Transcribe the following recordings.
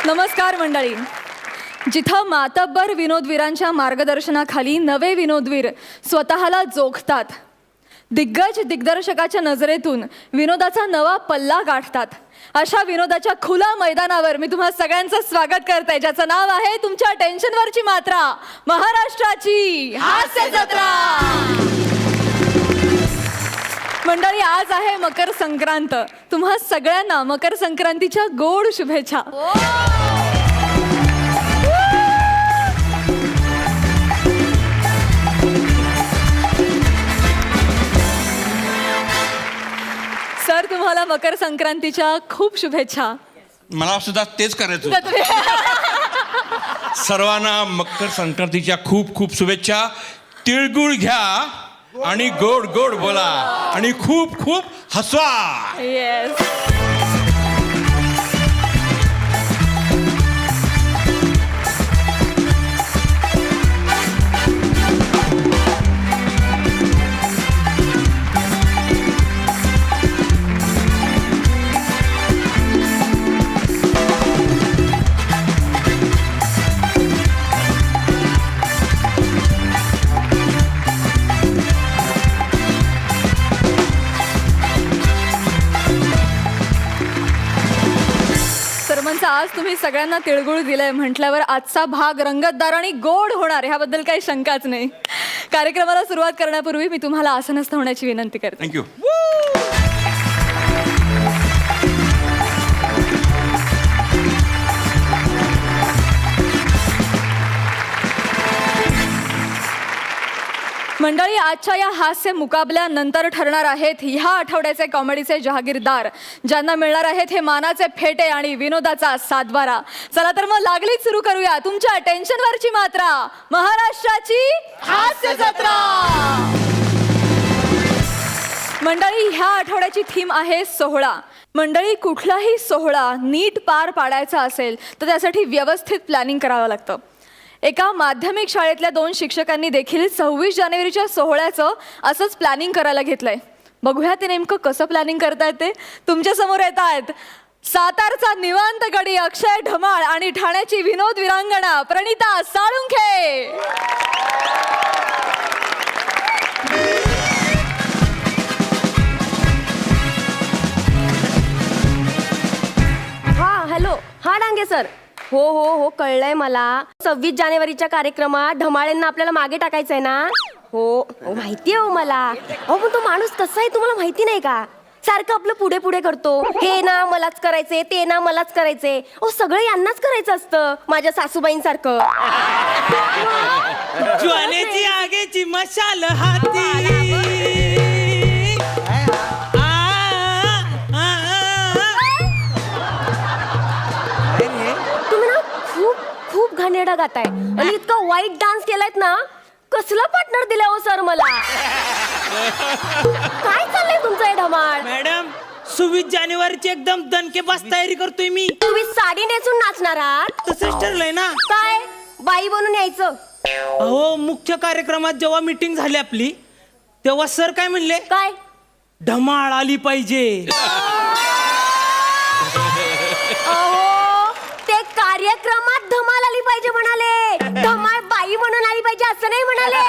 नमस्कार मंडळी. जिथं मातब्बर विनोदवीरांच्या मार्गदर्शनाखाली नवे विनोदवीर स्वतःला जोखतात, दिग्गज दिग्दर्शकाच्या नजरेतून विनोदाचा नवा पल्ला गाठतात, अशा विनोदाच्या खुल्या मैदानावर मी तुम्हा सगळ्यांचं स्वागत करते, ज्याचं नाव आहे तुमच्या टेन्शनवरची मात्रा, महाराष्ट्राची हास्य जत्रा. मंडळी, आज आहे मकर संक्रांत. तुम्हा सगळ्यांना मकर संक्रांतीच्या गोड शुभेच्छा. सर, तुम्हाला मकर संक्रांतीच्या खूप शुभेच्छा. मला सुद्धा तेच करायचं होतं. सर्वांना मकर संक्रांतीच्या खूप खूप शुभेच्छा. तिळगुळ घ्या आणि गोड गोड बोला आणि खूप खूप हसवा. येस. आज तुम्ही सगळ्यांना तिळगुळ दिलंय म्हटल्यावर आजचा भाग रंगतदार आणि गोड होणार ह्याबद्दल काही शंकाच नाही. कार्यक्रमाला सुरुवात करण्यापूर्वी मी तुम्हाला आसनस्थ होण्याची विनंती करते. थँक्यू. मंडळी, आजच्या या हास्य मुकाबल्यानंतर ठरणार आहेत ह्या आठवड्याचे कॉमेडीचे जहागीरदार, ज्यांना मिळणार आहेत हे मानाचे फेटे आणि विनोदाचा सातबारा. चला तर मग लागलीच सुरू करूया तुमच्या टेन्शनवरची मात्रा, महाराष्ट्राची हास्य जत्रा. मंडळी, ह्या आठवड्याची थीम आहे सोहळा. मंडळी, कुठलाही सोहळा नीट पार पाडायचा असेल तर त्यासाठी व्यवस्थित प्लॅनिंग करावं लागतं. एका माध्यमिक शाळेतल्या 2 शिक्षकांनी देखील 26 जानेवारीच्या सोहळ्याचं असंच प्लॅनिंग करायला घेतलंय. बघूया ते नेमकं कसं प्लॅनिंग करतायत ते. तुमच्या समोर येत आहेत सातारचा निवांत गडी अक्षय ढमाळ आणि ठाण्याची विनोद विरांगणा प्रणिता साळुंखे. हा, हॅलो. हा, डांगे सर. हो हो हो, कळलंय मला. 26 जानेवारीच्या कार्यक्रमात ढमाळेंना आपल्याला मागे टाकायचंय ना. हो, माहितीये हो मला. अहो, पण तो माणूस कसा आहे तुम्हाला माहिती नाही का? सारखं आपलं पुढे पुढे करतो. हे ना मलाच करायचे, ते ना मलाच करायचे. ओ, सगळं यांनाच करायचं असतं, माझ्या सासूबाईंसारखं. ज्वालेची आगेची मशाल हाती. खूप घाणेरडा गाताय आणि इतका वाईट डान्स केलायत ना. कसला पार्टनर दिला हो सर मला? काय चाललंय तुमचं हे ढमाळ? मॅडम, 26 जानेवारीची एकदम दणकेबाज तयारी करतोय मी. तुम्ही साडी नेसून नाचणार आहात? तसंच ठरलंय ना. काय बाई बनून यायचं? अहो, मुख्य कार्यक्रमात जेव्हा मीटिंग झाली आपली तेव्हा सर काय म्हणले? काय? ढमाळ आली पाहिजे. ते कार्यक्रमात धमाल आली पाहिजे म्हणाले, धमाल बाई म्हणून आली पाहिजे असं नाही म्हणाले.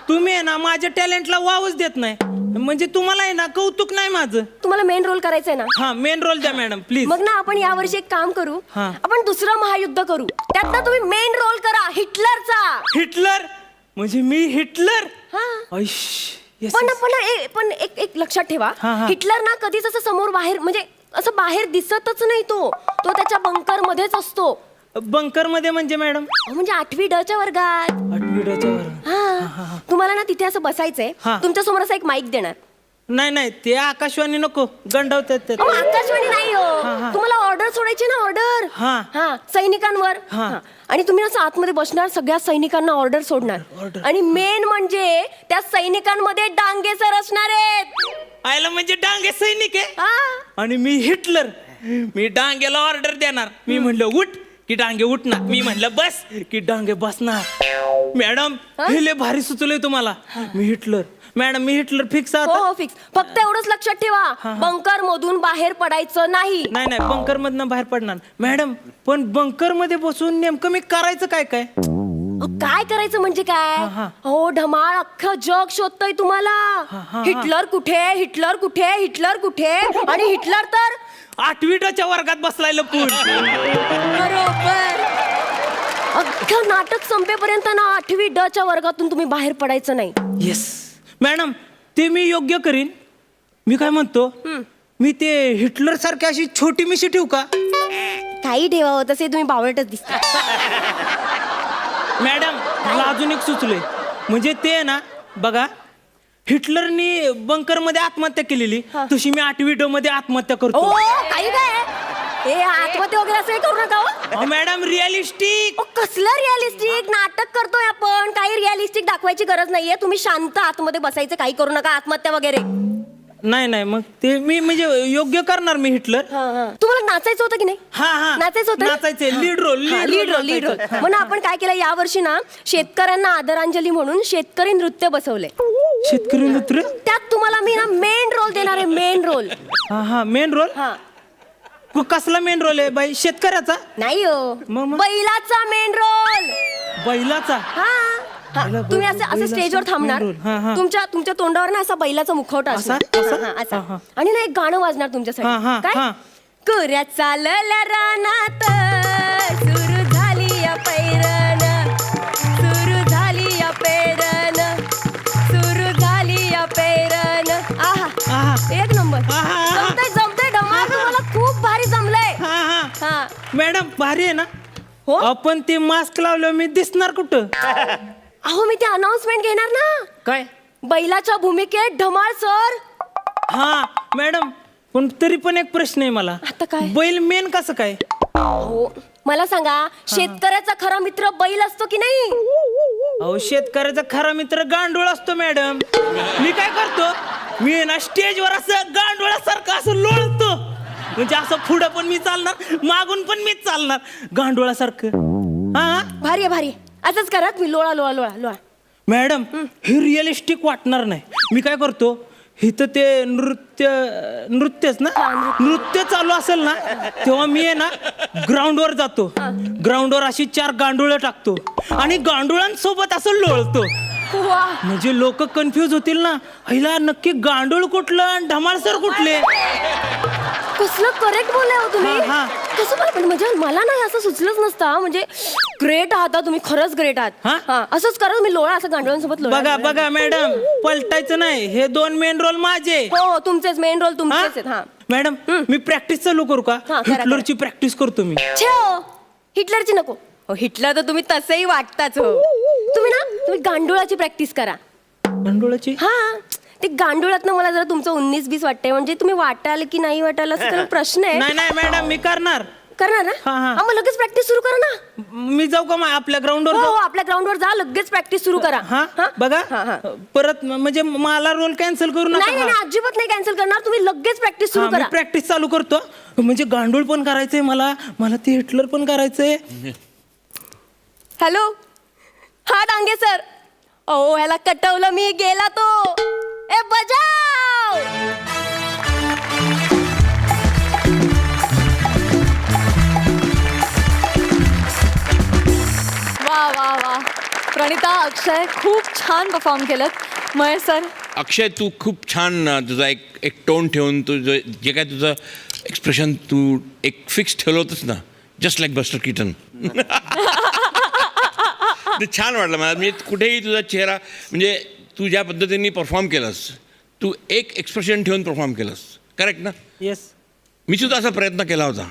तुम्ही आहे ना माझ्या टॅलेंटला वावच देत नाही. म्हणजे तुम्हाला आहे ना कौतुक नाही माझं. तुम्हाला मेन रोल करायचंय ना? हा, मेन रोल द्या मॅडम प्लीज. मग ना आपण यावर्षी एक काम करू. हा. आपण दुसरं महायुद्ध करू. त्यात ना तुम्ही मेन रोल करा हिटलरचा. हिटलर? म्हणजे मी हिटलर? हा. ऐश. Yes, पण yes. पण पण एक लक्षात ठेवा, हा, हा. हिटलर ना कधीच असं समोर बाहेर म्हणजे असं बाहेर दिसतच नाही. तो त्याच्या बंकर मध्येच असतो. बंकर मध्ये म्हणजे मॅडम? म्हणजे 8वी ड च्या वर्गात. 8वी ड च्या वर्गात. हा. तुम्हाला ना तिथे असं बसायचंय. हा. तुमच्या समोर असं एक माईक देणार. नाही, ते आकाशवाणी नको, गंडवतात. आकाशवाणी नाही हो. तुम्हाला ऑर्डर सोडायची ना, ऑर्डर. हा. हा, सैनिकांवर. हा. आणि तुम्ही असं आतमध्ये बसणार, सगळ्या सैनिकांना ऑर्डर सोडणार. आणि मेन म्हणजे त्या सैनिकांमध्ये डांगे सर असणार आहेत. आयला म्हणजे डांगे सैनिक आहे. हा. आणि मी हिटलर. मी डांगेला ऑर्डर देणार. मी म्हणलं उठ की डांगे उठणार, मी म्हणलं बस की डांगे बसणार. मॅडम, हे लय भारी सुचलंय तुम्हाला. मी हिटलर, मॅडम मी हिटलर फिक्स हो आता हो फिक्स. फक्त एवढंच लक्षात ठेवा, बंकर मधून बाहेर पडायचं नाही. नाही नाही बंकर मधनं बाहेर पडणार मॅडम. पण बंकर मध्ये बसून नेमकं मी करायचं काय काय? काय करायचं म्हणजे काय? हो ढमाळ अख्खं जग शोधतय तुम्हाला. हिटलर कुठे, हिटलर कुठे, हिटलर कुठे, आणि हिटलर तर 8वीच्या वर्गात बसलाय लपून. बरोबर. अख्खं नाटक संपेपर्यंत ना 8वी ड च्या वर्गातून तुम्ही बाहेर पडायचं नाही. येस मॅडम, ते मी योग्य करीन. मी काय म्हणतो, मी ते हिटलर सारखी अशी छोटी मिशी ठेवू का? काही ठेवावं, तसे तुम्ही बावळटच दिसता. मॅडम मला अजून एक सुचलंय. म्हणजे ते ना बघा, हिटलरनी बंकर मध्ये आत्महत्या केलेली, तशी मी 8वी ड मध्ये आत्महत्या ओ करतो. काही काय हे आत्महत्या वगैरे असं हे करू नका हो. Madam realistic. ओ, कसलं रिअलिस्टिक नाटक करतोय आपण? काही रिअलिस्टिक दाखवायची गरज नाहीये. तुम्ही शांत आतमध्ये बसायचं, काही करू नका, आत्महत्या वगैरे. नाही नाही मग ते मी म्हणजे योग्य करणार मी हिटलर. तुम्हाला नाचायचं होतं की नाही? हा नाचायचं होतं? नाचायचंय. Lead role lead role, lead role. म्हणून आपण काय केलं यावर्षी ना, शेतकऱ्यांना आदरांजली म्हणून शेतकरी नृत्य बसवलंय. शेतकरी नृत्य. त्यात तुम्हाला मी ना मेन रोल देणार आहे, मेन रोल. हा मेन रोल. हा कसला मेन रोल आहे बाई? शेतकऱ्याचा? नाही हो, मग? बैलाचा मेन रोल. बैलाचा? हा हा. तुम्ही असं असं स्टेजवर थांबणार, main role. हा. तुमच्या तोंडावर ना असा बैलाचा मुखवटा असणार. हा, असा. आणि ना एक गाणं वाजणार हा, तुमच्यासाठी. काय? हा. कुऱ्या चालल्या रानात, सुरू झाली या पैरण, सुरू झाली या पैरण, सुरू झाली या पैरण. आहा, एक नंबर. जमतंय जमतंय ढमाळ, तुम्हाला खूप भारी जमलंय. हा मॅडम भारी आहे ना? हो. आपण ते मास्क लावलं मी दिसणार कुठं? अहो मी ते अनाउन्समेंट घेणार ना, काय? बैलाच्या भूमिकेत ढमाळ सर. हा मॅडम, पण तरी पण एक प्रश्न आहे मला. आता काय? बैल मेन कसं काय? हो मला सांगा, शेतकऱ्याचा खरा मित्र बैल असतो की नाही? अहो शेतकऱ्याचा खरा मित्र गांडूळ असतो मॅडम. मी काय करतो, मी ना स्टेजवर असं गांडुळासारखं असं लोळतो. म्हणजे असं पुढं पण मी चालणार, मागून पण मीच चालणार गांडुळासारखं. हा भारी आहे, भारी आहे. असंच करा तुम्ही, लोळा लोळा लोळा लोळा. मॅडम हे रिअलिस्टिक वाटणार नाही. मी काय करतो, इथं ते नृत्यच ना, नृत्य चालू असेल ना, तेव्हा मी आहे ना ग्राउंडवर जातो. ग्राउंडवर अशी 4 गांडुळं टाकतो आणि गांडुळांसोबत असं लोळतो. वा, म्हणजे लोक कन्फ्यूज होतील ना, हिला नक्की गांडूळ कुठलं आणि ढमाळसर कुठले. कसलं करेक्ट बोलले हो तुम्ही. हा. कसं पण म्हणजे मला नाही असं सुचलंच नसतं. म्हणजे ग्रेट आहात तुम्ही, खरंच ग्रेट आहात. हा? हा, असंच करा तुम्ही, लोळा असं गांडुळांसोबत लोळा. बघा बघा मॅडम, पलटायचं नाही. हे 2 मेन रोल माझे. हो तुमचेच मेन रोल हा? तुमचेच आहेत. हा मॅडम मी प्रॅक्टिस चालू करू का? हा, करा, हिटलरची प्रॅक्टिस करतो मी. छो, हिटलरची नको हो. हिटलर तर तुम्ही तसंही वाटताच हो. तुम्ही गांडुळाची प्रॅक्टिस करा. गांडुळाची? हा, ते गांडुळातनं मला जरा तुमचं 19-20 वाटतंय. म्हणजे तुम्ही वाटाल की नाही वाटाल असं तर प्रश्न आहे. नाही नाही मॅडम मी करणार. करणार ना? हा, हा. मग लगेच प्रॅक्टिस सुरू करा ना. मी जाऊ का आपल्या ग्राउंडवर हो जाऊ? हो, आपल्या ग्राउंडवर जा, लगेच प्रॅक्टिस सुरू करा. हा बघा, हा, हा. परत म्हणजे मला रोल कॅन्सल करू नाही नका. नाही नाही, अजिबात नाही कॅन्सल करणार. तुम्ही लगेच प्रॅक्टिस सुरू हा, मी करा. प्रॅक्टिस चालू करतो. म्हणजे गांडूळ पण करायचंय मला, मला ते हिटलर पण करायचंय. हॅलो, हा डांगे सर. ओ ह्याला कटवलं मी, गेला तो. ए बजाव. वा वा वा, प्रणिता, अक्षय खूप छान परफॉर्म केलं. महेश सर, अक्षय तू खूप छान तुझा एक टोन ठेवून तुझं जे काय तुझं एक्सप्रेशन तू एक फिक्स ठेवलं होतंस ना, जस्ट लाईक बस्टर कीटन. ते छान वाटलं मला. मी कुठेही तुझा चेहरा म्हणजे तू ज्या पद्धतीने परफॉर्म केलंस, तू एक एक्सप्रेशन ठेवून परफॉर्म केलंस. करेक्ट ना? येस. मी सुद्धा असा प्रयत्न केला होता.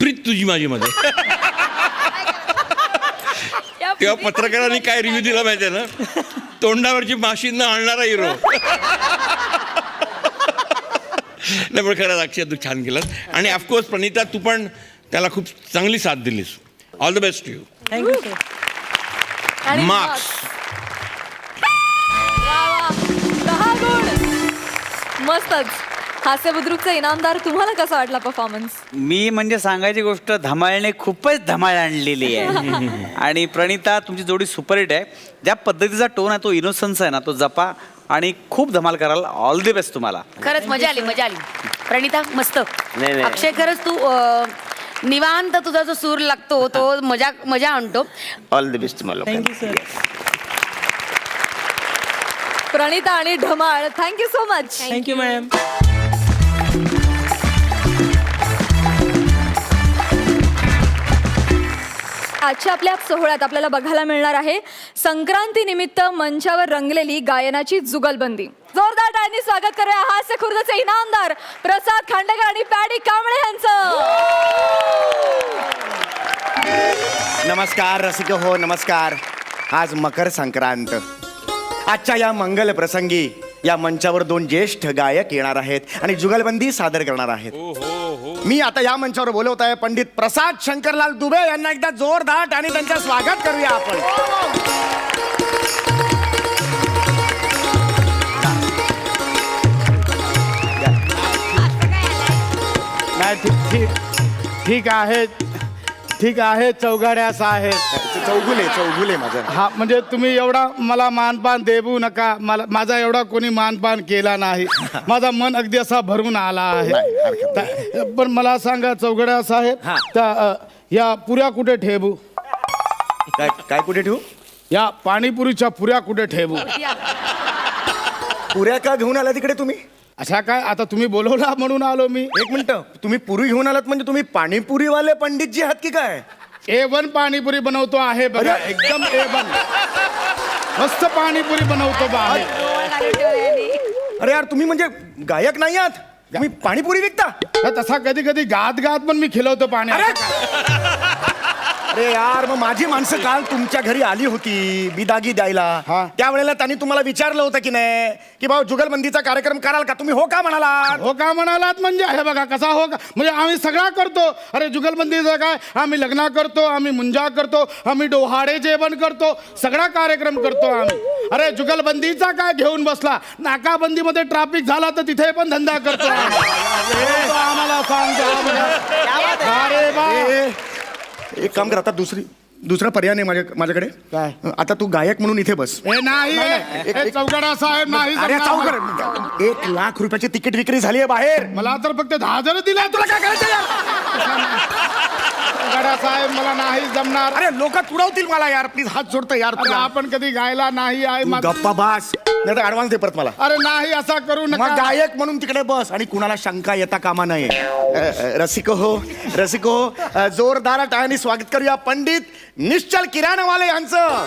प्रीत तुझी माझीमध्ये. तेव्हा पत्रकारांनी काय रिव्ह्यू दिला माहिती आहे ना, तोंडावरची माशी न आणणारा हिरो. नाही पण खरंच अक्षय तू छान केलं. आणि ऑफकोर्स प्रणिता तू पण त्याला खूप चांगली साथ दिलीस. All the best to you. Thank you sir. आणि मार्क्स. वा वा, 10 गुण. मस्तच. हास्यबुद्रुकचा इनामदार, तुम्हाला कसा वाटला परफॉर्मन्स? मी म्हणजे सांगायची गोष्ट, धमाळने खूपच धमाळ आणलेली आहे. आणि प्रणिता तुमची जोडी सुपरहिट आहे. ज्या पद्धतीचा टोन आहे, तो इनोसन्स आहे ना, तो जपा. आणि खूप धमाल कराल. ऑल दी बेस्ट तुम्हाला. खरंच मजा आली मजा आली. प्रणिता मस्त. नाही. अक्षय खरंच तू निवांत तुझा जो सूर लागतो तो मजा आणतो. ऑल द बेस्ट तुम्हाला. Thank you sir. प्रणिता आणि Dhamal, thank you so much. Thank you ma'am. आजच्या आपल्या सोहळ्यात आपल्याला बघायला मिळणार आहे संक्रांती निमित्त मंचावर रंगलेली गायनाची जुगलबंदी. जोरदार टाळ्यांनी स्वागत करूया हास्य खुर्दचे इनामदार प्रसाद खांडेकर आणि पॅडी कांबळे यांचं. नमस्कार रसिक हो, नमस्कार. आज मकर संक्रांत. आजच्या या मंगल प्रसंगी या मंचावर 2 ज्येष्ठ गायक येणार आहेत आणि जुगलबंदी सादर करणार आहेत. मी आता या मंचावर बोलवत आहे पंडित प्रसाद शंकरलाल दुबे यांना. एकदा जोरदार आणि त्यांचं स्वागत करूया आपण. नाही ठीक आहे चौघड्या साहेब. चौगुले माझं. हा म्हणजे तुम्ही एवढा मला मानपान देऊ नका. माझा एवढा कोणी मानपान केला नाही. माझा मन अगदी असा भरून आला आहे. पण मला सांगा चौघड्या साहेब, त्या या पुऱ्या कुठे ठेवू? काय कुठे ठेवू? या पाणीपुरीच्या पुऱ्या कुठे ठेवू? पुऱ्या का घेऊन आला तिकडे तुम्ही? अशा काय, आता तुम्ही बोलवला म्हणून आलो मी. एक मिनिट, तुम्ही पुरी घेऊन आलात म्हणजे तुम्ही पाणीपुरीवाले पंडितजी आहात की काय? A1 पाणीपुरी बनवतो आहे बघा, एकदम A1 मस्त पाणीपुरी बनवतो बा. अरे यार, तुम्ही म्हणजे गायक नाही आहात, तुम्ही पाणीपुरी विकता? तसा कधी कधी गात गात पण मी खिलवतो पाणी. अरे यार, मग माझी माणसं काल तुमच्या घरी आली होती बिदागी द्यायला. हा. त्यावेळेला त्यांनी तुम्हाला विचारलं होतं की नाही की भाऊ जुगलबंदीचा कार्यक्रम कराल का? तुम्ही हो का म्हणाला? हो का म्हणालात म्हणजे हे बघा कसा हो का म्हणजे आम्ही सगळा करतो. अरे जुगलबंदीचं काय, आम्ही लग्न करतो, आम्ही मुंजा करतो, आम्ही डोहाडे जेवण करतो, सगळा कार्यक्रम करतो आम्ही. अरे जुगलबंदीचा काय घेऊन बसला? नाकाबंदीमध्ये ट्रॅफिक झाला तर तिथे पण धंदा करतो आम्हाला सांगतो. अरे बा, एक काम कर, आता दुसरा पर्याय नाही माझ्याकडे. काय? आता तू गायक म्हणून इथे बस. हे नाही हे चौघडा साहेब नाही अरे जमणार. चौघड, 1 लाख रुपयाची तिकीट विक्री झाली आहे बाहेर. मला तर फक्त 10,000 दिला. तुला काय करायचं? चौघडा साहेब मला नाही जमणार. अरे लोक तुडवतील मला यार, प्लीज हात जोडतो यार. अरे आपण कधी गायला नाही आहे तू गप्पा बास, नाही तर ऍडव्हान्स दे परत मला. अरे नाही असा करू मग नका. गायक म्हणून तिकडे बस आणि कुणाला शंका येता कामा नये. रसिको हो, जोरदार टाळ्यांनी स्वागत करूया पंडित निश्चल किराणवाले यांचं.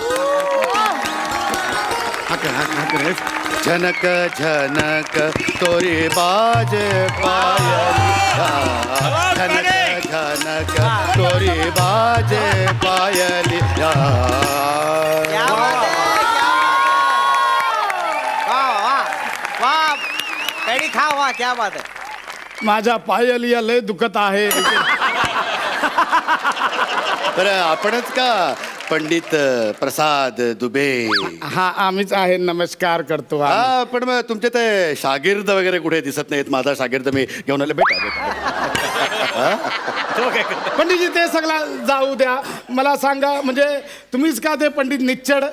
झनक झनक तोरी बाज पायलिया. झनक झनक तोरी बाज पायलिया. क्या बात आहे. माझ्या पायलिया लय दुखत आहे. तर आपणच का पंडित प्रसाद दुबे? हा आम्हीच आहे. नमस्कार करतो आम्ही. हा, पण मग तुमचे ते शागिर्द वगैरे कुठे दिसत नाहीत. माझा शागिर्द मी घेऊन आले. भेटा. पंडितजी ते सगळं जाऊ द्या. मला सांगा, म्हणजे तुम्हीच का ते पंडित निच्चड?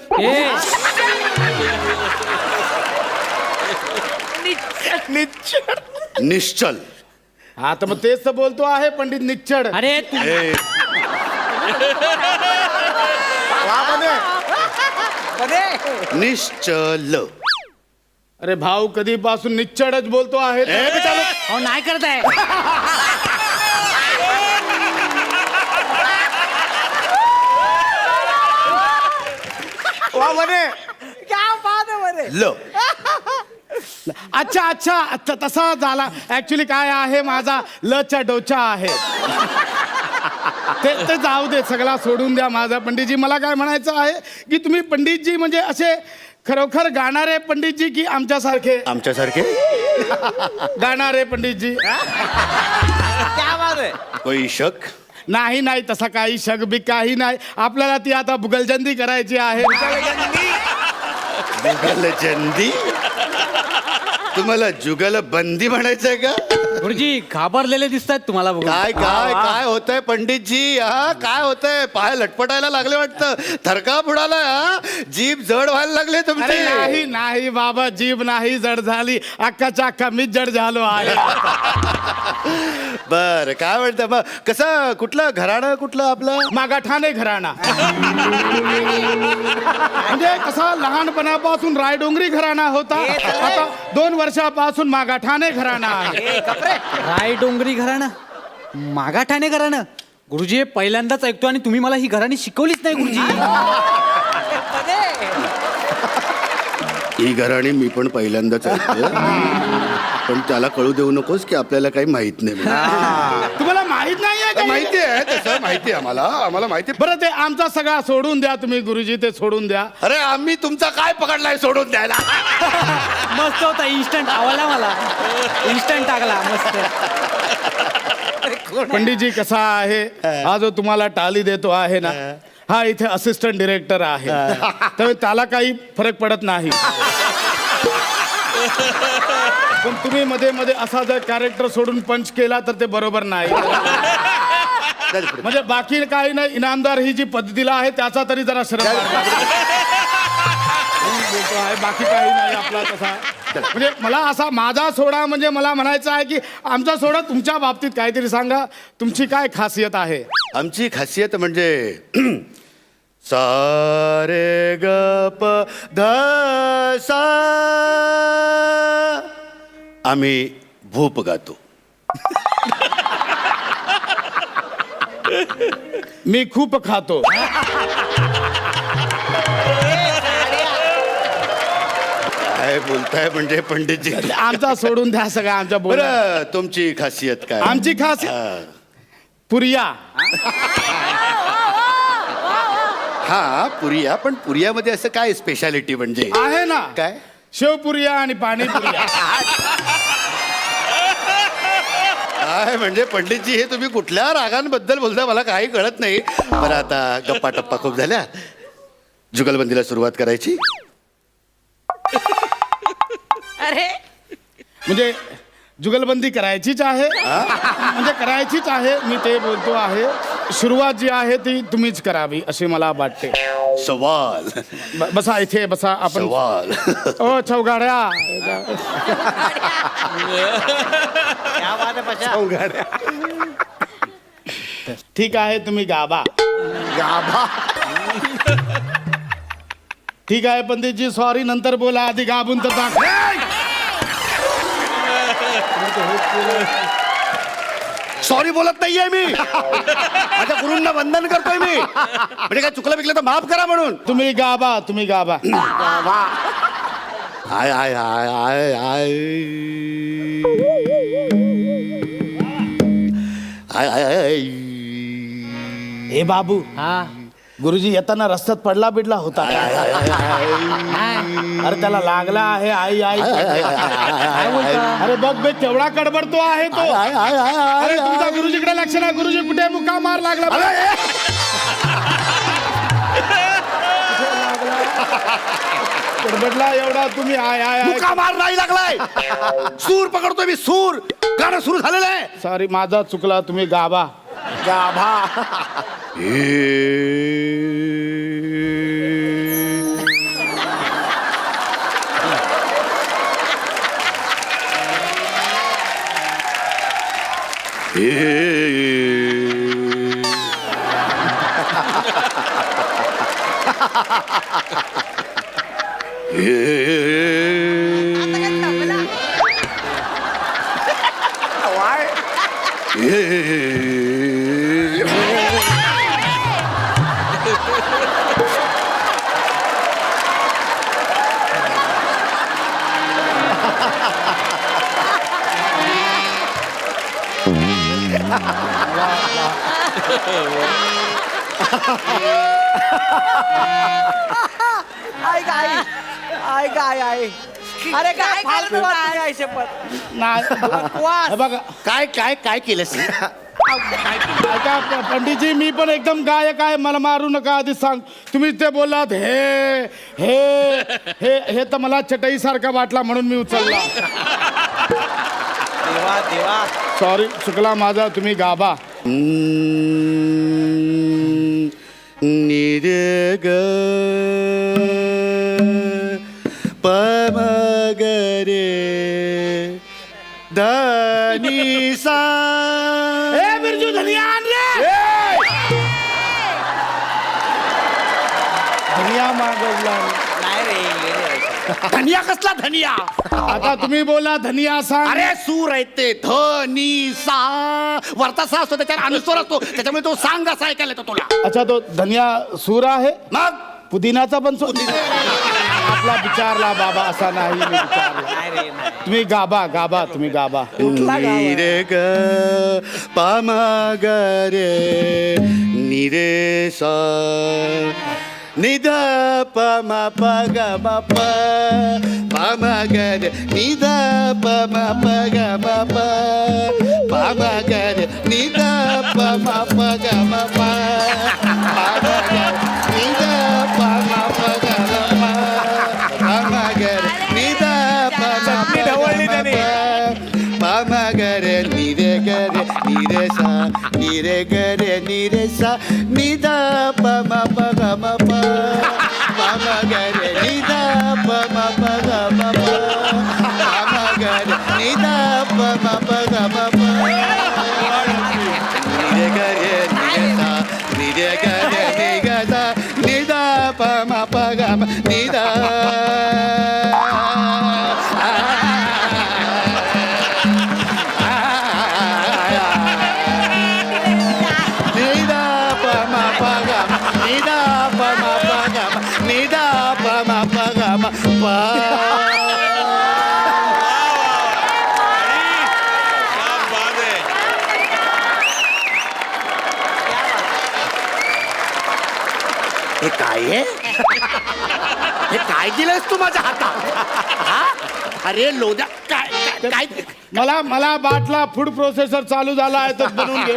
निश्चल. हा तर मग तेच तर बोलतो आहे पंडित निच्चड. अरे तू ए, निश्चल. अरे भाऊ कधीपासून निच्चडच बोलतो आहे. अहो, नाही करताय. ल. अच्छा तसा झाला. ऍक्च्युली काय आहे, माझा लचा डोचा आहे. ते जाऊ दे, सगळा सोडून द्या. माझा पंडितजी, मला काय म्हणायचं आहे की तुम्ही पंडितजी म्हणजे असे खरोखर गाणारे पंडितजी की आमच्यासारखे? आमच्यासारखे गाणारे पंडितजी. कोई शक नाही तसा काही शक बी काही नाही. आपल्याला ती आता बुगलजंदी करायची आहे. जुगलजंदी? तुम्हाला जुगलबंदी म्हणायचंय का? गुरुजी घाबरलेले दिसत आहेत तुम्हाला बघून. काय काय काय होतंय पंडितजी? हा काय होतंय? पाय लटपटायला लागले वाटतं, थरका बुडाला. हा जीभ जड व्हायला लागले अरे तुमचे. नाही नाही बाबा, जीभ नाही जड झाली, अख्खाच्या अख्खा मीच जड झालो आहे. बर काय म्हणतं मग? कसं कुठलं घराणं कुठलं आपलं? मागाठाणे घराणा. म्हणजे कसा लहानपणापासून रायडोंगरी घराणा होता, आता 2 वर्षापासून मागाठाणे घराणा आहे. राय डोंगरी घराणं, मागाठाणे घराणं. गुरुजी हे पहिल्यांदाच ऐकतो आणि तुम्ही मला ही घराणी शिकवलीच नाही गुरुजी. ही घराणी मी पण पहिल्यांदाच ऐकतोय. पण त्याला कळू देऊ नकोस की आपल्याला काही माहित नाही म्हणून. तुम्हाला माहित नाहीये का? माहिती आहे तसं, माहिती आहे आम्हाला माहिती आहे. बरं ते आमचा सगळा सोडून द्या तुम्ही गुरुजी, ते सोडून द्या. अरे आम्ही तुमचा काय पकडलाय सोडून द्यायला? मस्त होता, इन्स्टंट आवडला मला. इन्स्टंट टाकला मस्त. पंडितजी कसा आहे, हा जो तुम्हाला टाली देतो आहे ना, हा इथे असिस्टंट डिरेक्टर आहे, तर त्याला काही फरक पडत नाही. पण तुम्ही मध्ये मध्ये असा जर कॅरेक्टर सोडून पंच केला तर ते बरोबर नाही. म्हणजे बाकी काही नाही, इनामदार ही जी पद्धतीला आहे त्याचा तरी जरा श्रम वाढवा. बोलतो आहे, बाकी काही नाही आपला तसा. म्हणजे मला असा माझा सोडा म्हणजे मला म्हणायचं आहे की आमचा सोडा तुमच्या बाबतीत काहीतरी सांगा, तुमची काय खासियत आहे? आमची खासियत म्हणजे सारे ग प ध सा. आम्ही भूप गातो. मी खूप खातो. काय बोलताय म्हणजे पंडितजी? आमचा सोडून द्या सगळं आमच्या बोल. बरं तुमची खासियत काय? आमची खासियत पुरिया. हा पुरिया, पण पुरियामध्ये असं काय स्पेशालिटी म्हणजे? आहे ना, काय? शेवपुरिया आणि पाणीपुरिया. काय म्हणजे पंडितजी हे तुम्ही कुठल्या रागांबद्दल बोलता मला काही कळत नाही. बरं आता गप्पा टप्पा खूप झाल्या, जुगलबंदीला सुरुवात करायची. अरे म्हणजे जुगलबंदी करायचीच आहे, म्हणजे करायचीच आहे, मी ते बोलतो आहे. सुरुवात जी आहे ती तुम्हीच करावी असे मला वाटते. सवाल बसा इथे बसा आपण. सवाल. ओ चौगाड्या. ठीक आहे तुम्ही गाभा. गाभा. ठीक आहे पंडितजी, सॉरी नंतर बोला, आधी गाभून तर दाख. सॉरी बोलत नाहीये मी. माझ्या गुरूंना वंदन करतोय मी. म्हणजे काय चुकलं बिकलं तर माफ करा म्हणून. तुम्ही गाभा, तुम्ही गाभा. I I I I I I I I. हे बाबू, गुरुजी येताना रस्त्यात पडला बिडला होता. अरे त्याला लागला आहे. आई आई. अरे बघ बे केवढा कडबडतो आहे तो. अरे तुमचा गुरुजीकडे लक्ष नाही. गुरुजी कुठे मुक्का मार लागला? कडबडला एवढा तुम्ही. I I I. मुका मार नाही लागलाय. सूर पकडतोय मी, सूर. गाणं सुरू झालेलं आहे. सॉरी माझा चुकला. तुम्ही गाभा. गाभा. अरे काय फालतू वाटतं काय शपथ. नाही. हे बघा काय काय काय केलंस? ऐका पंडितजी, मी पण एकदम गायक आहे, मला मारू नका. आधी सांग, तुम्ही ते बोललात हे हे हे हे तर मला चटई सारखा वाटला म्हणून मी उचलला. देवा देवा. सॉरी चुकला माझा, तुम्ही गाभा. निर ग प म ग रे ध नि सा. ए बिरजू धनिया आण रे. धनिया मागवला. नाही रे. धनिया कसला धनिया? आता तुम्ही बोला धनिया सांग. अरे सूर आहेत ते ध नि सा. वरचा सा असतो त्याच्यावर अनुस्वर असतो, त्याच्यामुळे तो सांग असा ऐकायला येतो तुला. अच्छा, तो धनिया सूर आहे. मग पुदिनाचा पण सूर. आपला विचारला बाबा असा नाही मी विचारला. नाही रे नाही. तुम्ही गाभा गाभा, तुम्ही गाभा. निरे ग प म ग रे नि रे सा नि ध प म प ग म प प म ग रे नि ध प म प ग म प प म ग रे नि ध प म प ग म प प म ग नि ध प म प ग म प प म ग रे नि ध प म प ग म प प म ग रे नि रे ग रे नि रे सा नि रे ग रे नि रे सा नि ध प म प ग म प प म ग रे नि ध प म प ग म प प म ग रे नि ध प म प ग म प नि रे ग रे नि रे सा नि रे ग रे नि ग सा नि ध प म प ग म नि ध हे काय आहे? हे काय दिलंयस तू माझ्या हातात? हा? अरे लोद्या काय काय काय? मला बाटला फूड प्रोसेसर चालू झाला आहे तर बनवून घे.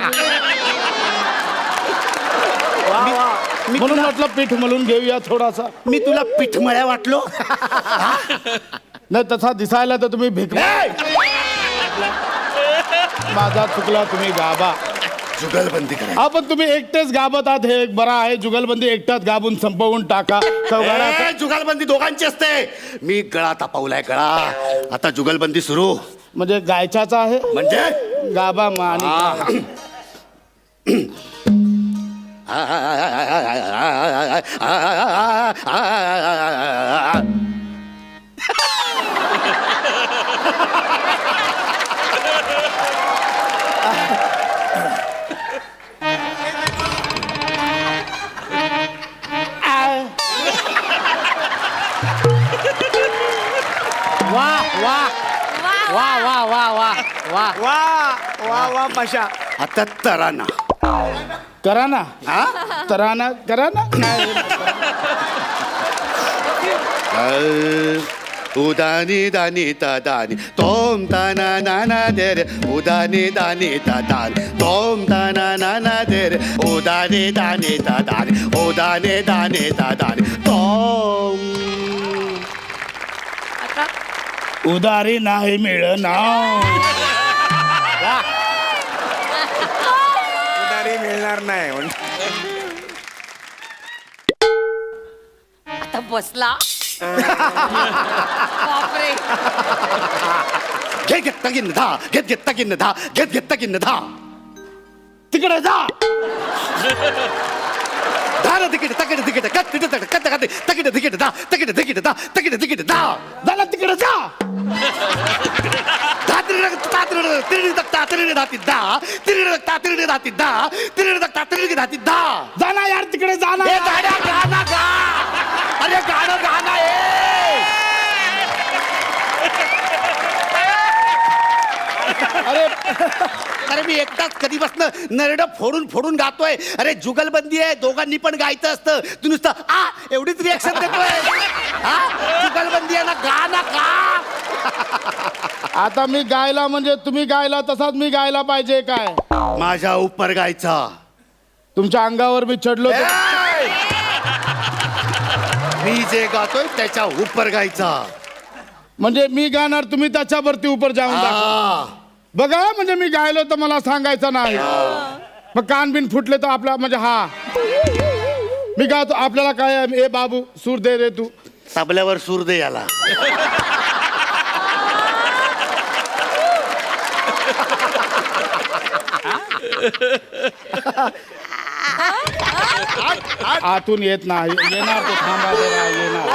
म्हणून म्हटलं पीठ मळून घेऊया थोडासा. मी तुला पिठमळ्या वाटलो. नाही तसा दिसायला तर तुम्ही भिक. माझा चुकला, तुम्ही गाभा. जुगलबंदी करा. हा पण तुम्ही एकटेच गाभत आहात हे एक बरं आहे. जुगलबंदी एकटाच गाभून संपवून टाका. चौघाला जुगलबंदी दोघांची असते. मी गळा तापवलाय गळा. आता जुगलबंदी सुरू. म्हणजे गायच्याचा आहे म्हणजे गाभा मानी. वा वा वा वा वा वा वा वा वा वा पाशा. आता तराना. करा ना. हा? तराना करा ना. उदानी दानी ता दानी तोम ताना नाना दे रे उदानी दानी ता दानी तोम ताना नाना दे रे उदानी दानी ता दानी उदानी दानी ता दानी तोम. उदारी नाही मिळना. उधारी मिळणार नाही. आता बसला. बापरे. घेत घेत तगिन धा घेत घेत तगिन धा घेत घेत तगिन धा. तिकडे जा. धारा तिकीट तकिट तिकीट कत तिकीट कत कत तकिट तिकीट धा तकिट तिकीट धा तकिट तिकीट धा. झाला तिकडे जा. धात्री तात्री तिरडी दत्ता तिरडी धाती धा तिरडी दत्ता तिरडी धाती धा तिरडी दत्ता तिरडी धाती धा. जाना यार तिकडे जाना. हे गाड्या गाणं गा. अरे गाणं गाणं आहे. अरे अरे मी एकटाच कधीपासून नरड फोडून फोडून गातोय. अरे जुगलबंदी आहे, दोघांनी पण गायचं असतं. तू नुसतं आ एवढीच रिॲक्शन देतोय. हा जुगलबंदी आहे ना, गा ना गा. आता मी गायला म्हणजे तुम्ही गायला तसाच मी गायला पाहिजे काय? माझ्या उपर गायचा. तुमच्या अंगावर मी चढलो तर- मी जे गातोय त्याच्या उपर गायचा. म्हणजे मी गाणार तुम्ही त्याच्यावरती उपर जाऊन दाखवा. बघा म्हणजे मी गायलो तर मला सांगायचं नाही मग कान बिन फुटले तर आपला म्हणजे हा मी गातो आपल्याला काय आहे, ए बाबू सूर दे रे तू तबल्यावर सूर दे याला आतून येत नाही येणार तो थांबा जरा येणार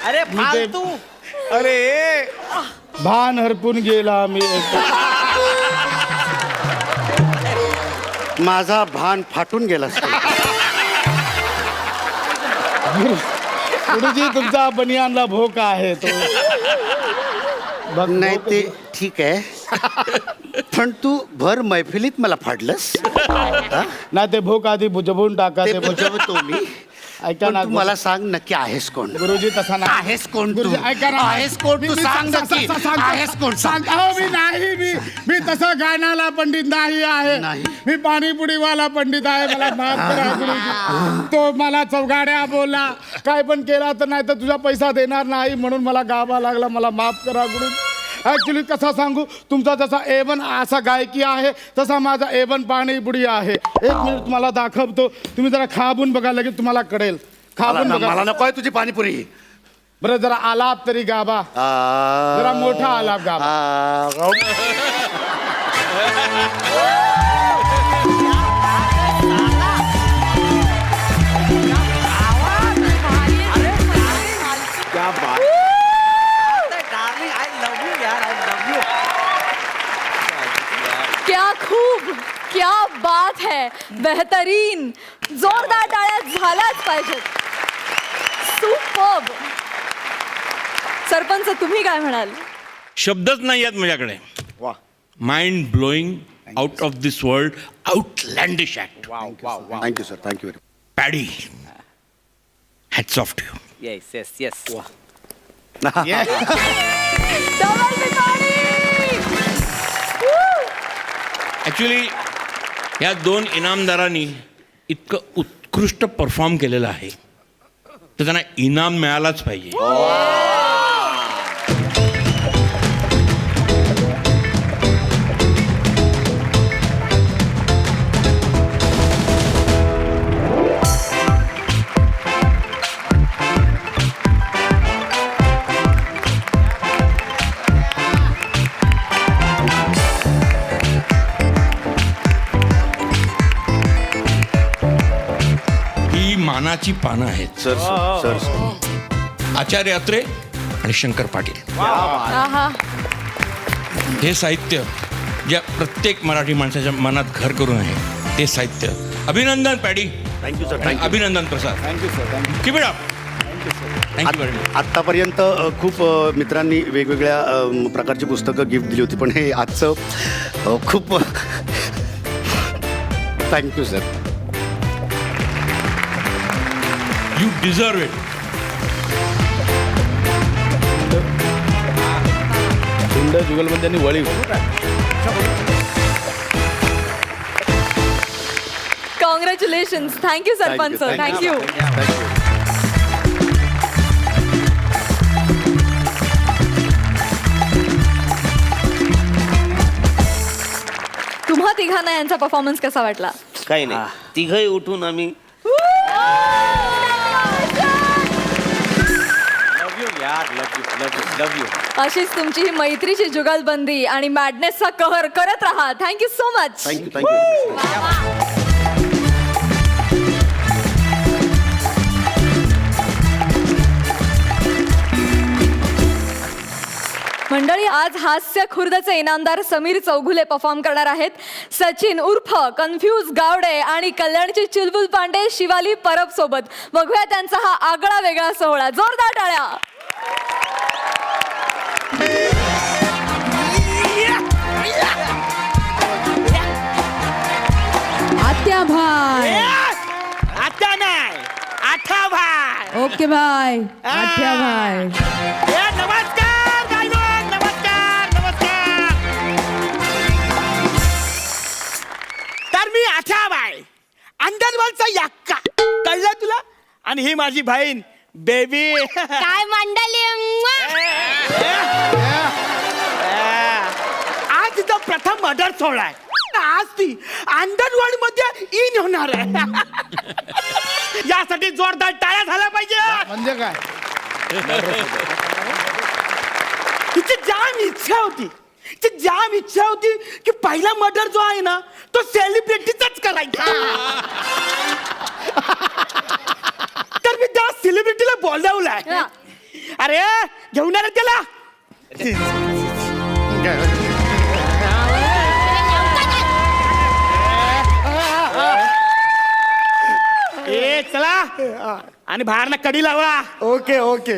अरे फालतू. अरे भान हरपून गेला मी माझा भान फाटून गेला गुरुजी तुमचा बनियानला भोका आहे तो बघ नाही ते ठीक आहे पण तू भर मैफिलीत मला फाडलंस नाही ते भोक आधी बुजवून टाका ते ते बुजवतो मी ऐका पण ना तू मला सांग नक्की आहेस कोण गुरुजी तसा नाही आहेस कोण तू गुरुजी, ऐका ना. आहेस कोण तू मी- सांग मी- नक्की सांगतो. आहेस कोण सांग अहो, मी नाही मी तसा गायनाला पंडित नाही आहे नाही. मी पाणीपुरीवाला पंडित आहे मला माफ करा गुरुजी तो मला चौगाड्या बोलला काय पण केला तर नाही तर तुझा पैसा देणार नाही म्हणून मला गावा लागला मला माफ करा गुरुजी ऍक्च्युली कसा सांगू तुमचा जसा A1 असा गायकी आहे तसा माझा A1 पाणीपुरी आहे 1 मिनिट तुम्हाला दाखवतो तुम्ही जरा खाबून बघा लगेच तुम्हाला कळेल खाबून बघा मला नको आहे तुझी पाणीपुरी बरं जरा आलाप तरी गाबा जरा मोठा आलाप गाबा डार्लिंग आय लव्ह यू यार आय लव्ह यू. क्या खूब क्या बात है बेहतरीन जोरदार टाळ्या झाल्याच पाहिजेत सुपर्ब सरपंच तुम्ही काय म्हणाल शब्दच नाही आहेत माझ्याकडे वा mind blowing out of this world outlandish act thank you sir thank you very Paddy hats off to you yes yes yes. Double पिपाणी! ॲक्च्युली या 2 इनामदारांनी इतकं उत्कृष्ट परफॉर्म केलेलं आहे तर त्यांना इनाम मिळालाच पाहिजे ही मानाची पानं आहेत सर सर आचार्य अत्रे आणि शंकर पाटील आहा हे साहित्य ज्या प्रत्येक मराठी माणसाच्या मनात घर करून आहे ते साहित्य अभिनंदन पॅडी थँक्यू सर आणि थँक्यू अभिनंदन Prasad thank you sir thank you Keep it up. Thank you very much. आत्तापर्यंत खूप मित्रांनी वेगवेगळ्या प्रकारची पुस्तकं गिफ्ट दिली होती पण हे आजचं खूप thank you sir You deserve it. झुंड जुगलबंद्यांनी वळी कॉंग्रॅच्युलेशन थँक्यू सरपंच थँक्यू तुम्हा तिघांना यांचा परफॉर्मन्स कसा वाटला काही नाही तिघही उठून आम्ही अशीच तुमची ही मैत्रीची जुगलबंदी आणि मॅडनेसचा कहर करत राहा thank you so much thank you thank you मंडळी आज हास्य खुर्दचे इनामदार समीर चौगुले परफॉर्म करणार आहेत. सचिन उर्फ कन्फ्यूज गावडे आणि कल्याणची चुलबुल पांडे शिवाली परब सोबत. बघूया त्यांचा हा आगळा वेगळा सोहळा. जोरदार टाळ्या. आत्या भाई. आता नाही आठा भाई. ओके भाई. आठ्या भाई. नमस्कार गायक, नमस्कार नमस्कार. तर मी आठा भाई अंडरवर्ल्डचा यक्का, कळलं तुला? आणि ही माझी बहीण बेबी. काय मंडळी आज तिचा प्रथम मर्डर सोहळा आहे. आज ती अंडरवर्ल्ड मध्ये इन होणार आहे. यासाठी जोरदार टाळ्या झाल्या पाहिजे. म्हणजे काय? तिची जाम इच्छा होती की पहिला मर्डर जो आहे ना तो सेलिब्रिटीचाच करायचा. तर मी त्या सेलिब्रिटीला बोलवलाय. अरे घेऊन आले त्याला. ए चला आणि बाहेरनं कडी लावा. Okay okay.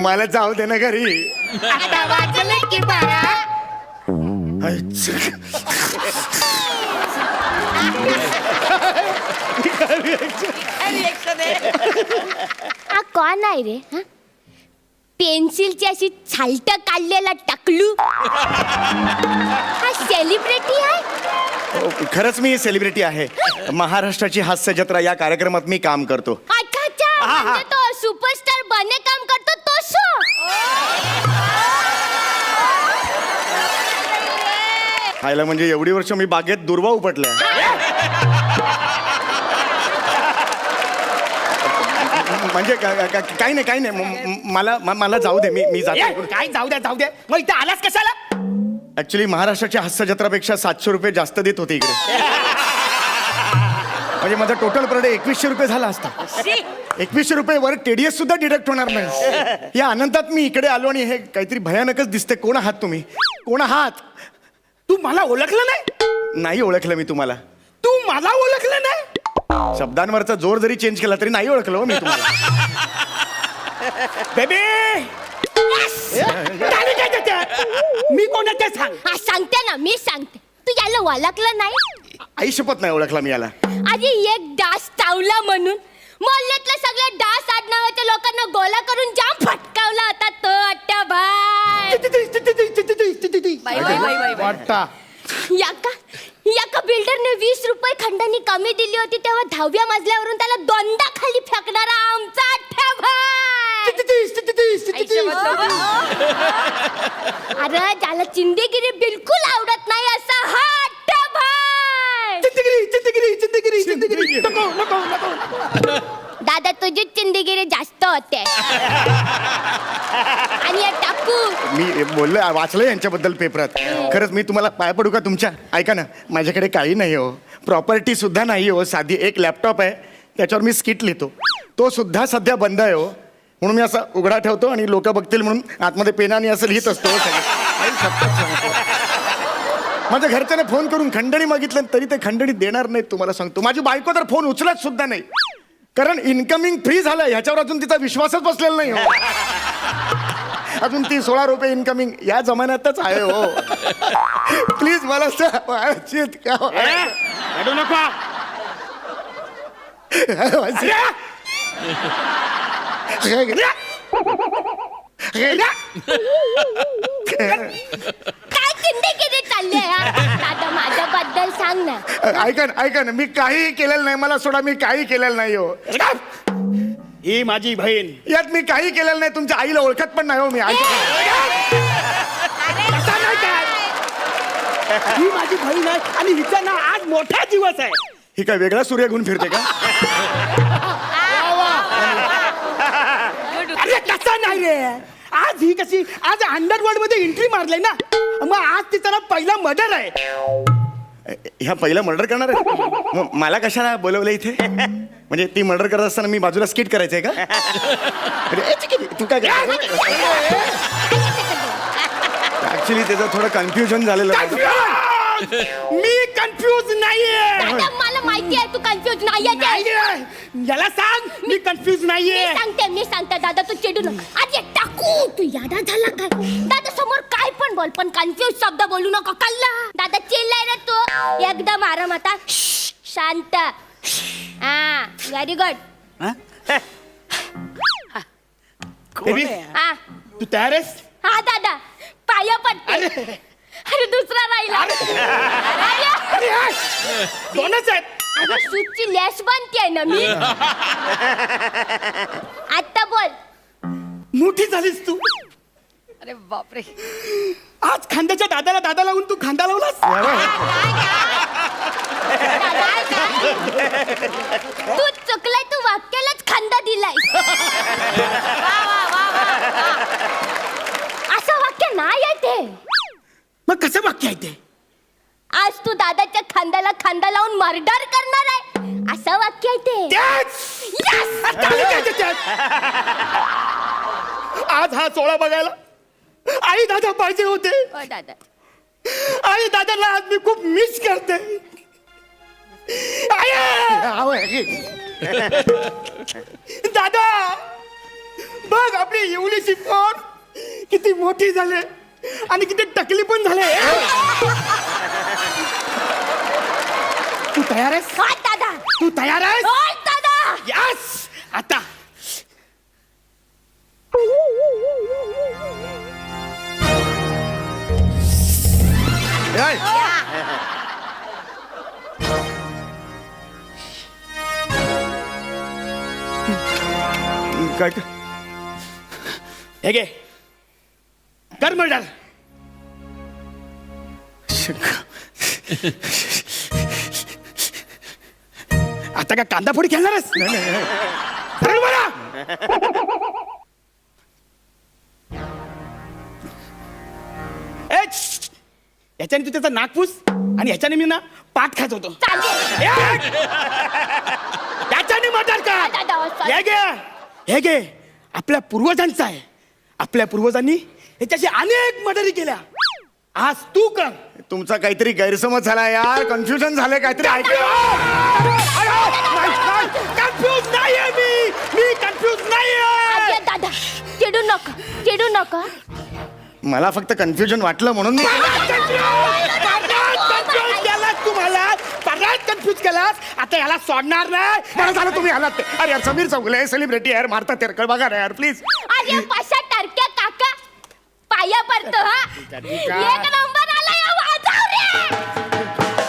मला जाऊ दे ना घरी. आता वाजले की बारा. हा कोण आहे रे? हा? पेन्सिलची अशी छालट काढलेला टाकलू. हा सेलिब्रिटी आहे? खरंच मी सेलिब्रिटी आहे. महाराष्ट्राची हास्य जत्रा या कार्यक्रमात मी काम करतो. अच्छा अच्छा, म्हणजे तो सुपरस्टार बने काम करतो तो शो. खायला म्हणजे एवढी वर्ष मी बागेत दुर्वा उपटल्या. म्हणजे काही नाही मला जाऊ दे. मी जातो. काय जाऊ द्या मग इथे आलास कशाला? ऍक्च्युली महाराष्ट्राच्या हास्य जत्रापेक्षा 700 रुपये जास्त देत होते इकडे. म्हणजे माझा टोटल पर डे 2100 रुपये झाला असता. 2100 रुपये वर TDS सुद्धा डिडक्ट होणार नाही. या आनंदात मी इकडे आलो आणि हे काहीतरी भयानकच दिसते. कोण आहात तुम्ही? कोण आहात? तू मला ओळखलं नाही? नाही ओळखलं मी तुम्हाला. तू मला ओळखलं नाही? शब्दांवरचा जोर जरी चेंज केला तरी नाही ओळखलं हो मी तुम्हाला. बेबी मी कोण आहे ते सांग. हा सांगते ना, मी सांगते. तू याला ओळखलं नाही? आई शपथ नाही ओळखला मी याला. आधी एक डास चावला म्हणून मोहल्ल्यातल्या सगळ्या डास आडनावाच्या लोकांना गोला करून जाम फटकावला होता तो अट्ट्या भाई. वाटता याका बिल्डरने 20 रुपये खंडानी कमी दिली होती तेव्हा 10व्या मजल्यावरून त्याला दोनदा खाली फेकणारा आमचा अट्ट्या भाई. अरे ज्याला चिंदेगिरी बिलकुल आवडत नाही असा हा अट्ट्या भाई. दादा तुझी चिंदेगिरी जास्त होते. आणि या टाकू मी बोललो वाचलं यांच्याबद्दल पेपरात. खरंच मी तुम्हाला पाय पडू का तुमच्या? ऐका ना, माझ्याकडे काही नाही हो. प्रॉपर्टी सुद्धा नाही हो. साधी एक लॅपटॉप आहे, त्याच्यावर मी स्किट लिहितो. तो सुद्धा सध्या बंद आहे हो. म्हणून मी असा उघडा ठेवतो आणि लोक बघतील म्हणून आतमध्ये पेनाने असं लिहित असतो. माझ्या घरच्याने फोन करून खंडणी मागितलं तरी ते खंडणी देणार नाहीत. तुम्हाला सांगतो, माझी बायको तर फोन उचलत सुद्धा नाही. कारण इन्कमिंग फ्री झालं ह्याच्यावर अजून तिचा विश्वासच बसलेला नाही हो. अजून ती 16 रुपये इन्कमिंग या जमान्यातच आहे हो. प्लीज मला रडू नको. काय चिंदेगिरी चालली आहे? दादा माझ्याबद्दल सांग ना. ऐका ना, मी काही केलेलं नाही. मला सोडा, मी काही केलेलं नाही हो. ही माझी बहीण. यात मी काही केलेलं नाही. तुमच्या आईला ओळखत पण नाही हो मी. ही माझी बहीण आहे आणि हिचा ना आज मोठा दिवस आहे. ही काय वेगळा सूर्य घेऊन फिरते का? अरे तसा नाही रे. आज ही कशी आज अंडरवर्ल्ड मध्ये एंट्री मारलाय ना, मग आज तिचा ना पहिला मर्डर आहे. ह्या पहिला मर्डर करणार आहे. मग मला कशाला बोलवलं इथे? म्हणजे ती मर्डर करत असताना मी बाजूला स्किट करायचंय का म्हणजे, तू काय ऍक्च्युली त्याचं थोडं कन्फ्युजन झालेलं मी कन्फ्यूज नाहीये मला माहिती आहे तू कन्फ्युज नाहीये याला सांग मी कन्फ्यूज नाहीये मी सांगते दादा तू चिडू नका अरे टाकू तू यादा झाला काय दादा समोर काय पण बोल पण कन्फ्युज शब्द बोलू नको कल्ला दादा चिल्लाय रे तू एकदम आराम आता शांत हा व्हेरी गुड बेबी हा तू तयार आहेस हा दादा पाया पडते अरे दुसरा राहिला दोनच आहेत सूटची लॅश बनते ना मी आता बोल मोठी झालीस तू अरे बापरे. आज खांद्याच्या दादाला दादा लावून तू खांदा लावलास तू चुकलाय तू वाक्यालाच खांदा दिलाय असं वाक्य नाही आहे ते मग कसं वाक्य आहे ते आज तू दादाच्या खांद्याला खांदा लावून मर्डर करणार आहे असं वाक्य आहे ते Yes! आज हा सोहळा बघायला आई दादा पाहिजे होते हो दादा आई दादाला आज मी खूप मिस करते दादा बघ आपली एवढीशी पोर किती मोठी झाले आणि किती टकली पण झाले तू तयार आहेस हो दादा तू तयार आहेस हो दादा यस आता काय हे घे कर मर्डर आता का कांदा फोडी खेळणारच सरळ बोला. ए, श्श्श. याच्याने तू त्याचा नाकपूस आणि ह्याच्याने मी ना पाठ खात होतो चालेल त्याच्याने मर्डर का दादा, sorry. हे घे आपल्या पूर्वजांचा आहे आपल्या पूर्वजांनी ह्याच्याशी अनेक मर्डरी केल्या आज तू कर तुमचा काहीतरी गैरसमज झाला यार कन्फ्युजन झालंय काहीतरी कन्फ्यूज नाहीये मी कन्फ्यूज नाहीये अरे दादा चिडू नका मला फक्त कन्फ्युजन वाटलं म्हणून मी तुम्हाला परत कन्फ्यूज केलास आता याला सोडणार नाही मला झालं तुम्ही आलात ते. अरे यार समीर चौगले सेलिब्रिटी यार मारता तेरकळ बघा ना यार प्लीज अरे पाशा टरक्या काका पाया पडतो हा एक नंबर आला या वाजव रे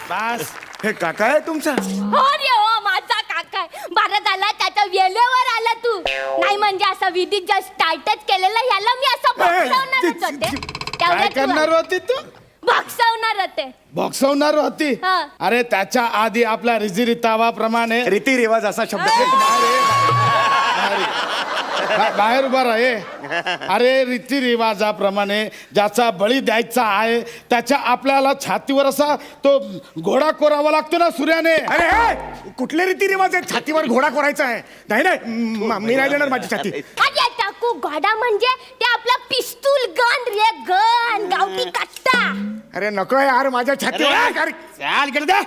बस हे काका आहे तुमचा हो रे हो माझा काका आहे. बरं झाला त्याच्या वेळेवर आला तू नाही म्हणजे असं विधी जस्ट स्टार्टच केलेलं ह्याला मी असं बक्षवणारच होते काय तेवढ्यात तू करणार होती तू बक्षवणार होते बॉक्सवणार होती हा. अरे त्याच्या आधी आपल्या रीतिरिवाजाप्रमाणे रीतिरिवाज असा शब्द बाहेर उभा राहे अरे रीतिरिवाजाप्रमाणे ज्याचा बळी द्यायचा आहे त्याच्या आपल्याला छातीवर असा तो घोडा कोरावा लागतो ना सूर्याने अरे हे, कुठले रीतिरिवाज आहेत छातीवर घोडा कोरायचा आहे नाही मी नाही देणार माझी छाती अरे टाकू घोडा म्हणजे ते आपला पिस्तूल गन रे गन गावठी कट्टा अरे नको यार माझ्या छातीवर चाल इकडे दे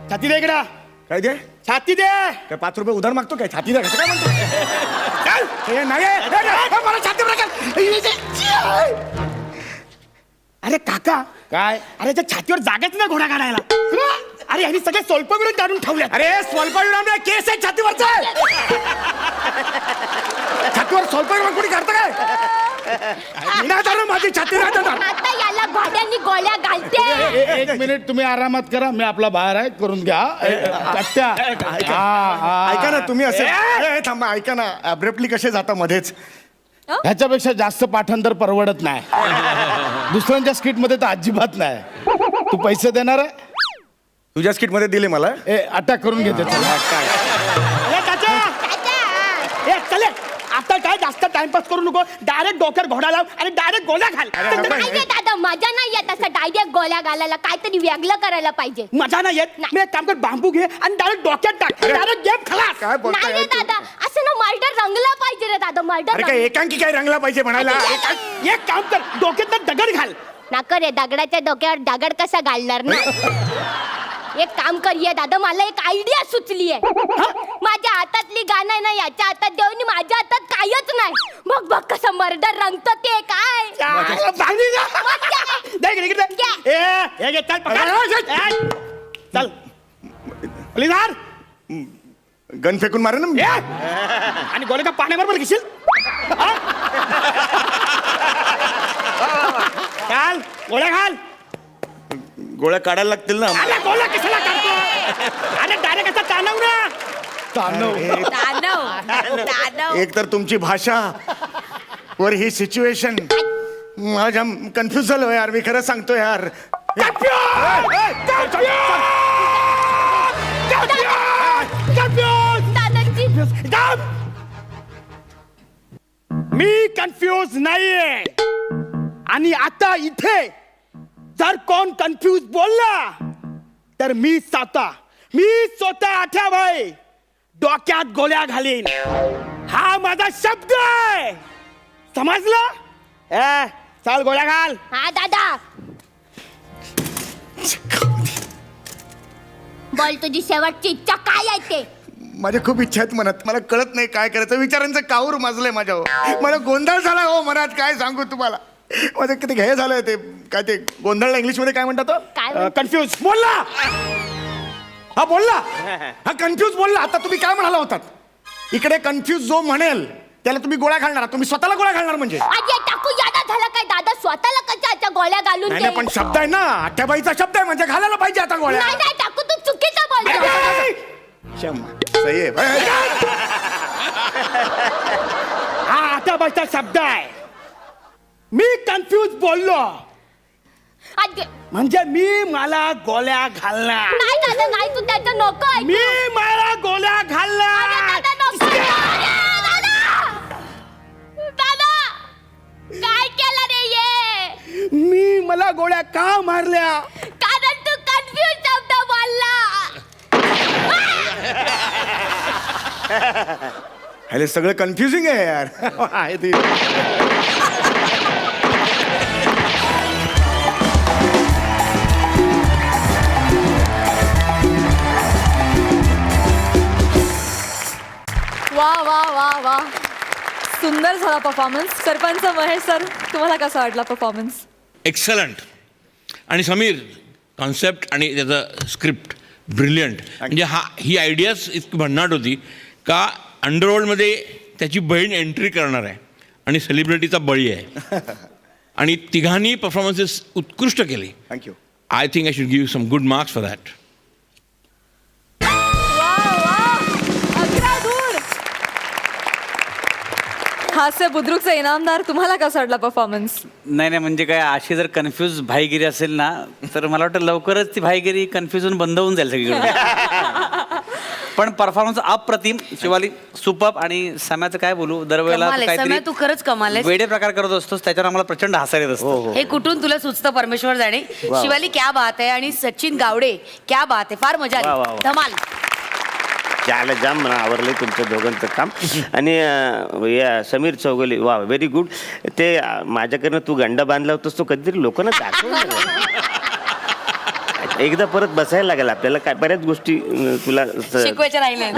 छाती दे इकडे काय दे छाती दे काय 5 रुपये उधार मागतो काय छाती दे कसं काय म्हणतो चल, हे नाही मला छातीवर अरे काका काय अरे त्या छातीवर जागाच नाही घोडा काढायला अरे यांनी सगळे स्वल्प मिळून काढून ठेवले अरे स्वल्पविराम नाही केस आहे छातीवरचा छातीवर स्वल्पविराम कोणी काढतं काय मी नाही जाणार माझी छाती नाही जाणार आता याला घोड्यांनी गोळ्या घालते एक मिनिट तुम्ही आरामात करा मी आपला बाहेर आहे करून घ्या कट्ट्या ऐका ना तुम्ही असे थांबा ऐका ना अब्रेप्टली कसे जाता मध्येच ह्याच्यापेक्षा जास्त पाठांतर परवडत नाही दुसऱ्यांच्या स्किट मध्ये तर अजिबात नाही तू पैसे देणार आहे तुझ्या स्किट मध्ये दिले मला अटॅक करून घेते चल. चाचा. चले आता काय जास्त टाइमपास करू नको, डायरेक्ट डोक्यावर घोडा लाव आणि डायरेक्ट गोळ्या घाल. नाही रे दादा, मजा नाही येत असं डायरेक्ट गोळ्या घालायला, काहीतरी वेगळं करायला पाहिजे. मजा नाही येत. मी एक काम कर, बांबू घे आणि डायरेक्ट डोक्यात टाक, डायरेक्ट गेम खलास. काय नाही बोलताय रे दादा, असं ना मर्डर रंगला पाहिजे रे दादा, मर्डर. अरे काय एकांकी काय रंगला पाहिजे म्हणायला? एक काम कर, डोक्यात दगड घाल. नाका रे, दगडाच्या डोक्यावर दगड कसा घालणार ना. एक काम कर ये दादा, मला एक आयडिया सुचली आहे. माझ्या हातातली गाणं ना याच्या हातात देऊन माझ्या हातात कायच नाही. बघ बघ कसं मर्डर रंगत ते काय. बांगडी जा. दे इकडे, इकडे. घे. हे घे, चल पकड. चल प्लीज गन फेकून मारे ना मी. आणि गोळे का पाण्याबरोबर घेशील? हा? घाल गोळ्या घाल. गोळ्या काढायला लागतील ना. अरे गोळ्या कशाला काढतो? अरे डायरेक्ट असा ताणव ना. दानव एक तर तुमची भाषा वर ही सिच्युएशन, माझ्या कन्फ्युज झालो यार. मी खरं सांगतो यार. दादाची मी कन्फ्यूज नाहीये. आणि आता इथे जर कोण कन्फ्यूज बोलला तर मी स्वतः आठ्या भाई डोक्यात गोळ्या घालीन. हा माझा शब्द आहे, समजलं? चाल गोळ्या घाल. हा दादा, बोल तुझी शेवटची इच्छा काय आहे ते. माझ्या खूप इच्छा आहेत मनात, मला कळत नाही काय करायचं. विचारांचं काऊर माजलंय माझ्यावर. मला गोंधळ झाला हो मनात, काय सांगू तुम्हाला. माझं किती हे झालंय ते, काय ते गोंधळला इंग्लिश मध्ये काय म्हणतात? काय कन्फ्यूज बोलला. हा बोलला, हा कन्फ्यूज बोलला. आता तुम्ही काय म्हणाला होतात? इकडे कन्फ्यूज जो म्हणेल त्याला तुम्ही गोळ्या घालणार, तुम्ही स्वतःला गोळ्या घालणार म्हणजे? आजी टाकू यादा झाला काय दादा, स्वतःला कशाच्या गोळ्या घालून नाही दे. नाही, पण शब्द आहे ना, आठ्याबाईचा शब्द आहे म्हणजे घालायला पाहिजे आता गोळ्या. नाही नाही टाकू, तू चुकीचं बोलतो. सही आहे. हा आता बाईचा शब्द आहे. मी कन्फ्यूज बोललो आजी म्हणजे मी मला गोळ्या घालणार. नाही दादा नाही, तू त्याचं नको ऐकू. मी मला गोळ्या अरे घालणार. दादा नको. अरे दादा, दादा काय केलं रे ये. मी मला गोळ्या का मारल्या? कारण तू कन्फ्यूज शब्द बोलला. हे सगळं कन्फ्युजिंग आहे यार. आहे ते. वा वा वा वा, सुंदर झाला परफॉर्मन्स. सरपंच महेश सर, तुम्हाला कसा वाटला परफॉर्मन्स? एक्सलंट. आणि समीर, कॉन्सेप्ट आणि त्याचं स्क्रिप्ट ब्रिलियंट. म्हणजे ही आयडियाच इतकी भन्नाट होती का अंडरवर्ल्डमध्ये त्याची बहीण एंट्री करणार आहे आणि सेलिब्रिटीचा बळी आहे. आणि तिघांनी परफॉर्मन्सेस उत्कृष्ट केले. Thank you. I think I should give some good marks for that. हास्य बुद्रुकचा इनामदार, तुम्हाला कसा वाटला परफॉर्मन्स? नाही नाही, म्हणजे काय, अशी जर कन्फ्यूज भाईगिरी असेल ना, तर मला वाटतं लवकरच ती भाईगिरी कन्फ्युजन बंद होऊन जाईल सगळीकडे. पण परफॉर्मन्स अप्रतिम. शिवाली सुपर्ब. आणि सम्याचं काय बोलू, दरवेळेला कमाल आहे, सम्या, तू खरंच कमाल आहेस. वेडे प्रकार करत असतोस, त्याच्यावर आम्हाला प्रचंड हसायला येत असतं. हे कुठून तुला सुचतं परमेश्वर जाणे. शिवाली क्या बात आहे, आणि सचिन गावडे क्या बात आहे, फार मजा वा, वा, आली, वा. धमाल. त्याला जाम आवरलंय तुमच्या दोघांचं काम. आणि या समीर चौगले, वा व्हेरी गुड. ते माझ्याकडनं तू गंडा बांधला होतास, तो कधीतरी लोकांना दाखव. एकदा परत बसायला लागेल आपल्याला, काय बऱ्याच गोष्टी तुला शिकवायच्या राहिल्या.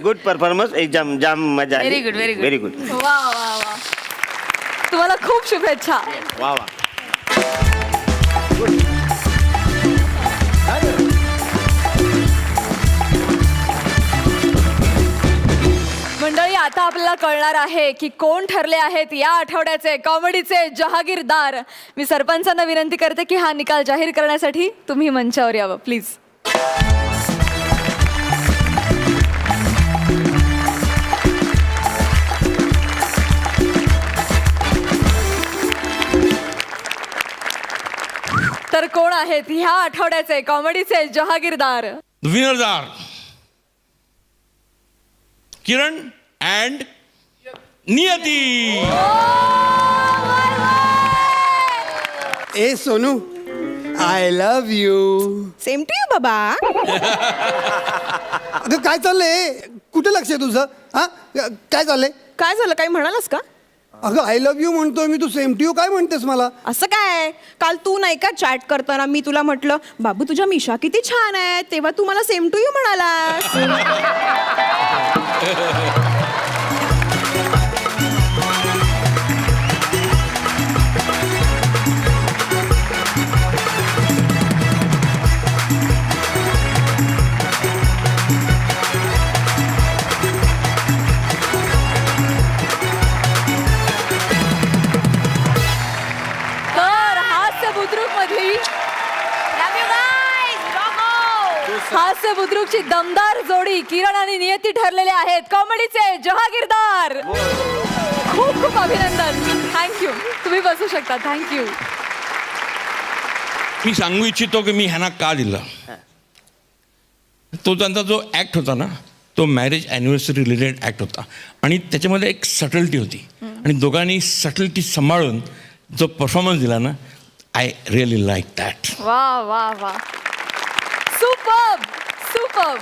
Good performance. एक जाम जाम मजा आली. Very good, very good. Very good. वा वा वा, तुम्हाला खूप शुभेच्छा. वा वा. मंडळी, आता आपल्याला कळणार आहे की कोण ठरले आहेत या आठवड्याचे कॉमेडीचे जहागीरदार. मी सरपंचांना विनंती करते की हा निकाल जाहीर करण्यासाठी तुम्ही मंचावर यावं प्लीज. तर कोण आहेत ह्या आठवड्याचे कॉमेडीचे जहागीरदार? विनरदार किरण अँड नियती. ए Sonu I love you. Same to you बाबा. अगं काय चाललंय, कुठे लक्ष आहे तुझं? हा काय चाललंय? काय झालं, काही म्हणालस का? अगं आय लव्ह यू म्हणतोय मी, तू सेम टू यू काय म्हणतेस मला? असं काय, काल तू नाही का चॅट करताना मी तुला म्हटलं बाबू तुझ्या मिशा किती छान आहे, तेव्हा तू मला सेम टू यू म्हणालास. तर हास्य बुद्रुक मधली हास्य बुद्रुकची दमदार जोडी किरण आणि नियती ठरलेले आहेत कॉमेडीचे जहागीरदार. खूप खूप अभिनंदन. थँक्यू. तुम्ही बसू शकता. थँक्यू. मी सांगू इच्छितो की मी ह्यांना का दिलं. तो त्यांचा जो ॲक्ट होता ना, तो मॅरेज ॲनिव्हर्सरी रिलेटेड ॲक्ट होता आणि त्याच्यामध्ये एक सटल्टी होती आणि दोघांनी सटल्टी सांभाळून जो परफॉर्मन्स दिला ना, आय रिअली लाईक दॅट. वा वा वा. सुपर्ब. सुपर्ब.